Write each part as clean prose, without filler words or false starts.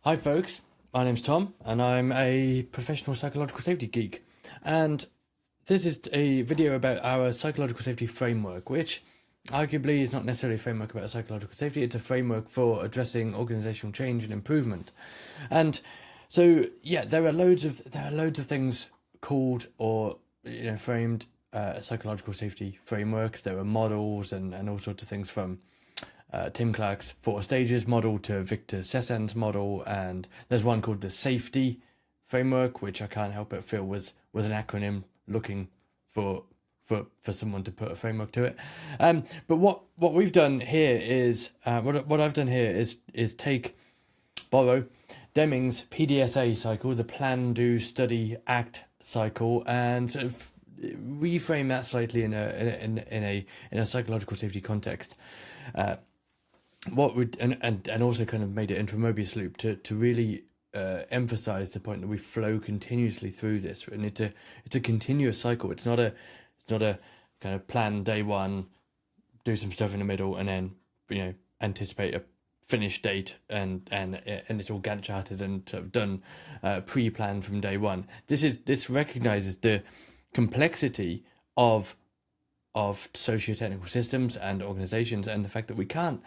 Hi, folks. My name's Tom, and I'm a professional psychological safety geek. And this is a video about our psychological safety framework, which arguably is not necessarily a framework about psychological safety. It's a framework for addressing organizational change and improvement. And so, yeah, there are loads of things called or framed psychological safety frameworks. There are models and all sorts of things from Tim Clark's 4 stages model to Victor Sessen's model, and there's one called the safety framework, which I can't help but feel was an acronym looking for someone to put a framework to it. But what we've done here is what I've done here is borrow Deming's PDSA cycle, the plan, do, study, act cycle, and sort of reframe that slightly in a psychological safety context. What would and also kind of made it into a Mobius loop to really emphasize the point that we flow continuously through this, and it's a continuous cycle. It's not a kind of plan day one, do some stuff in the middle, and then anticipate a finish date and it's all Gantt charted and sort of done pre-planned from day one. This recognizes the complexity of socio-technical systems and organizations, and the fact that we can't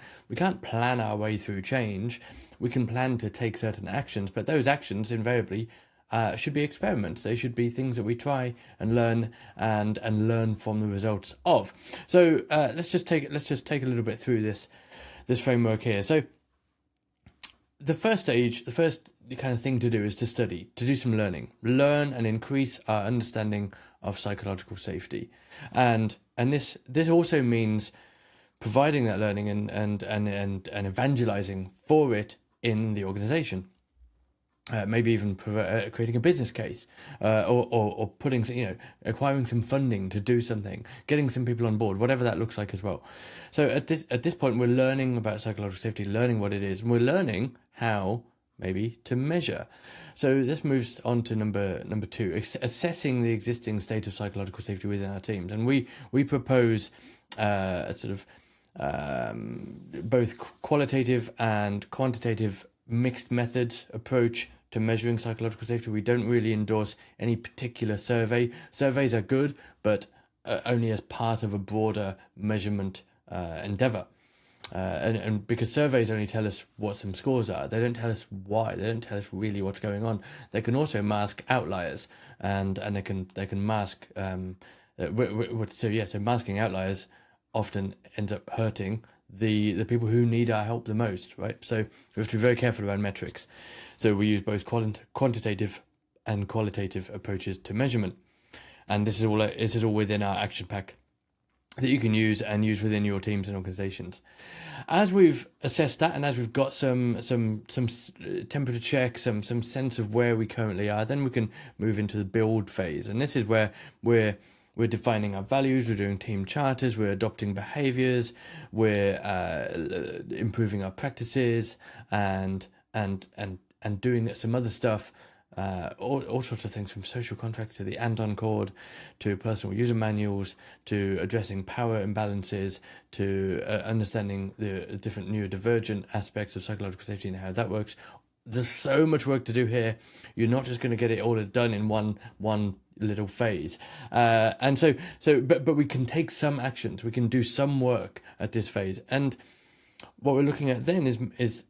plan our way through change. We can plan to take certain actions, but those actions invariably should be experiments. They should be things that we try and learn and learn from the results of. So let's just take a little bit through this framework here. So the first kind of thing to do is to study, to do some learn and increase our understanding of psychological safety, and this also means providing that learning and evangelizing for it in the organization. Maybe even creating a business case, or putting acquiring some funding to do something, getting some people on board, whatever that looks like as well. So at this point, we're learning about psychological safety, learning what it is, and we're learning how maybe to measure. So this moves on to number 2, assessing the existing state of psychological safety within our teams, and we propose a sort of both qualitative and quantitative mixed methods approach to measuring psychological safety. We don't really endorse any particular survey. Surveys are good, but only as part of a broader measurement endeavor. And because surveys only tell us what some scores are, they don't tell us why. They don't tell us really what's going on. They can also mask outliers, and they can mask. So masking outliers often ends up hurting the people who need our help the most, right? So we have to be very careful around metrics. So we use both quantitative and qualitative approaches to measurement, and this is all within our action pack that you can use within your teams and organizations. As we've assessed that, and as we've got some temperature check, some sense of where we currently are, then we can move into the build phase, and this is where we're defining our values, we're doing team charters, we're adopting behaviors, we're improving our practices, and doing some other stuff, all sorts of things, from social contracts to the Anton Code, to personal user manuals, to addressing power imbalances, to understanding the different neurodivergent aspects of psychological safety and how that works. There's so much work to do here. You're not just going to get it all done in one little phase, but we can take some actions. We can do some work at this phase, and what we're looking at then is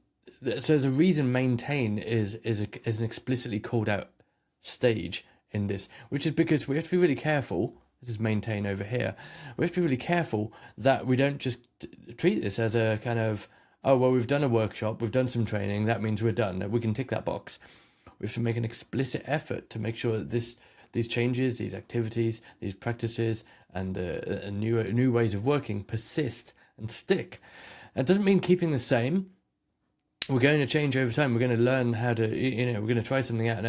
so the reason maintain is an explicitly called out stage in this, which is because we have to be really careful. This is maintain over here. We have to be really careful that we don't just treat this as a kind of, oh, well, we've done a workshop, we've done some training, that means we're done. We can tick that box. We have to make an explicit effort to make sure that these changes, these activities, these practices, and the new ways of working persist and stick. It doesn't mean keeping the same. We're going to change over time. We're going to learn how to, we're going to try something out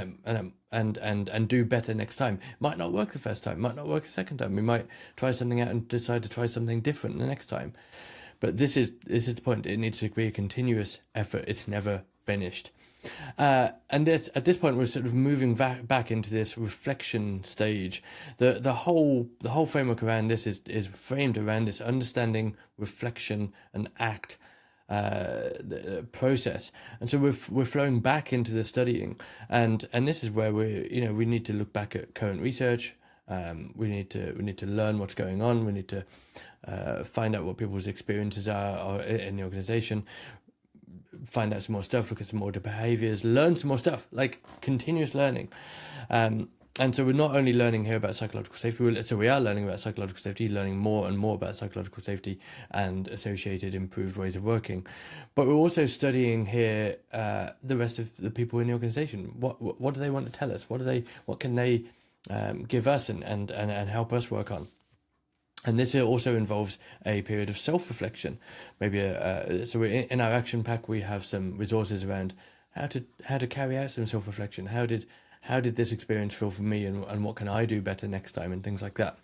and do better next time. It might not work the first time, might not work the second time. We might try something out and decide to try something different the next time. But this is the point. It needs to be a continuous effort. It's never finished. And at this point, we're sort of moving back into this reflection stage. The whole framework around this is framed around this understanding, reflection, and act. process, and so we're flowing back into the studying, and this is where we need to look back at current research. We need to learn what's going on. We need to find out what people's experiences are in the organization. Find out some more stuff. Look at some more behaviors. Learn some more stuff. Like continuous learning. And so we're not only learning here about psychological safety, so we are learning about psychological safety, learning more and more about psychological safety and associated improved ways of working. But we're also studying here the rest of the people in the organization. What do they want to tell us? What can they give us and help us work on? And this also involves a period of self-reflection. Maybe so in our action pack we have some resources around how to carry out some self-reflection. How did this experience feel for me, and what can I do better next time, and things like that.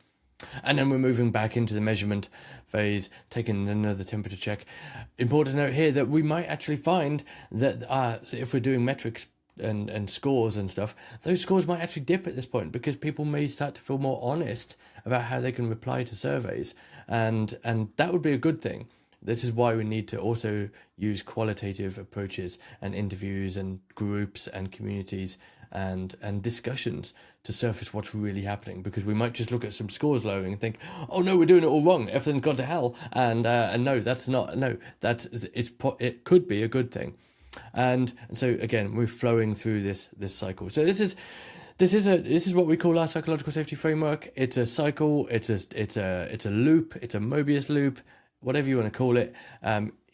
And then we're moving back into the measurement phase, taking another temperature check. Important to note here that we might actually find that if we're doing metrics and scores and stuff, those scores might actually dip at this point, because people may start to feel more honest about how they can reply to surveys, and that would be a good thing. This is why we need to also use qualitative approaches and interviews and groups and communities and discussions to surface what's really happening, because we might just look at some scores lowering and think, oh no, we're doing it all wrong, everything's gone to hell, and no, it could be a good thing. And so again, we're flowing through this cycle. So this is what we call our psychological safety framework. It's a cycle. It's a loop. It's a Mobius loop, whatever you want to call it.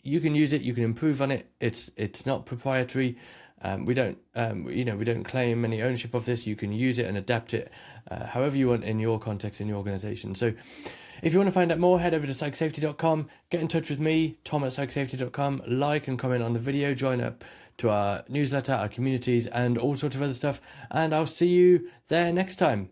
You can use it. You can improve on it. It's not proprietary. We don't claim any ownership of this. You can use it and adapt it however you want in your context, in your organization. So if you want to find out more, head over to psychsafety.com, get in touch with me, Tom at psychsafety.com, like and comment on the video, join up to our newsletter, our communities, and all sorts of other stuff. And I'll see you there next time.